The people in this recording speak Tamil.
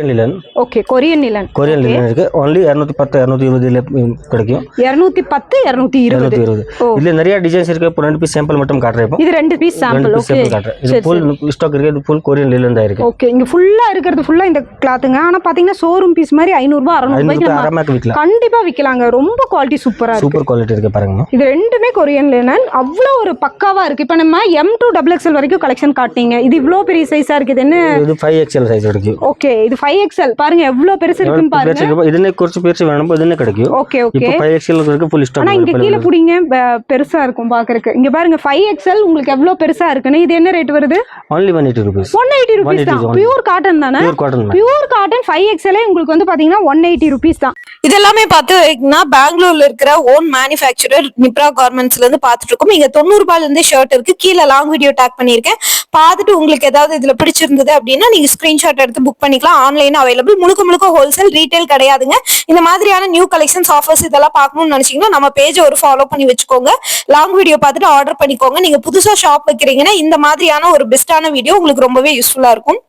லிலன். Okay, Korean linen. Korean linen இருக்கு. ஒன்லி 210 220 கிடைக்கும். 210 220. இதுல நிறைய டிசைன்ஸ் இருக்கு. இப்போ 2 பீஸ் சாம்பிள் மட்டும் காட்றேன். இப்போ இது 2 பீஸ் சாம்பிள். ஓகே, காட்றேன். இது ஃபுல் ஸ்டாக் இருக்கு. இது ஃபுல் கொரியன் லிலன் தான் இருக்கு. ஓகே, இங்க ஃபுல்லா இருக்குது. ஃபுல்லா இந்த கிளாத்துங்க. ஆனா பாத்தீங்கன்னா ஷோரூம் பீஸ் மாதிரி 500 ரூபாய் 600 ரூபாய்க்கு ஆராமாக்கு விக்கலாம். கண்டிப்பா விக்கலாங்க. ரொம்ப குவாலிட்டி சூப்பரா இருக்கு. சூப்பர் குவாலிட்டி இருக்கு பாருங்க. இது ரெண்டுமே கொரியன் லினன். அவ்வளவு ஒரு பக்காவா இருக்கு. இப்போ நம்ம M2 XXL வரைக்கும் கலெக்ஷன் காட்டினீங்க. இது இவ்ளோ பெரிய சைஸா இருக்கு. இது என்ன? இது 5XL சைஸ் இருக்கு. ஓகே, இது 5XL. பாருங்க எவ்வளவு பெருசு இருக்குன்னு பாருங்க. இதுனே കുറച്ച് பெருசு வேணும் இதுனே கிடைக்கும். Okay okay. இப்போ 5XL இருக்கு ஃபுல் ஸ்டாக். ஆனா இங்க கீழ புடிங்க பெருசா இருக்கும் பாக்குறதுக்கு. இங்க பாருங்க 5XL உங்களுக்கு எவ்வளவு பெருசா இருக்குன்னு. இது என்ன ரேட் வருது? only 180 rupees. 180 rupees தான். பியூர் காட்டன் தானே? பியூர் காட்டன் 5XL உங்களுக்கு வந்து பாத்தீங்கன்னா 180 rupees தான். இதெல்லாமே பாத்தீங்கன்னா பெங்களூர்ல இருக்கிற ஓன் மேனுஃபேக்சரர் நிப்ரா கார்மெண்ட்ஸ்ல இருந்து பாத்துட்டு இருக்கோம். இங்க 90 ரூபாயில இருந்து ஷர்ட் இருக்கு. கீழே லாங் வீடியோ டேக் பண்ணிருக்கேன். பார்த்துட்டு உங்களுக்கு ஏதாவது இதுல பிடிச்சிருந்தது அப்படின்னா நீங்க ஸ்கிரீன்ஷாட் எடுத்து புக் பண்ணிக்கலாம். Online available. முழுக்க ஹோல்சேல், ரீட்டைல் கிடையாதுங்க. இந்த மாதிரியான நியூ கலெக்ஷன்ஸ், ஆஃபர்ஸ் இதெல்லாம் பார்க்கணும்னு நினைச்சீங்கன்னா நம்ம பேஜை ஒரு ஃபாலோ பண்ணி வச்சுக்கோங்க. லாங் வீடியோ பார்த்துட்டு ஆர்டர் பண்ணிக்கோங்க. நீங்க புதுசா ஷாப் வைக்கிறீங்கன்னா இந்த மாதிரியான ஒரு பெஸ்டான வீடியோ உங்களுக்கு ரொம்பவே யூஸ்ஃபுல்லா இருக்கும்.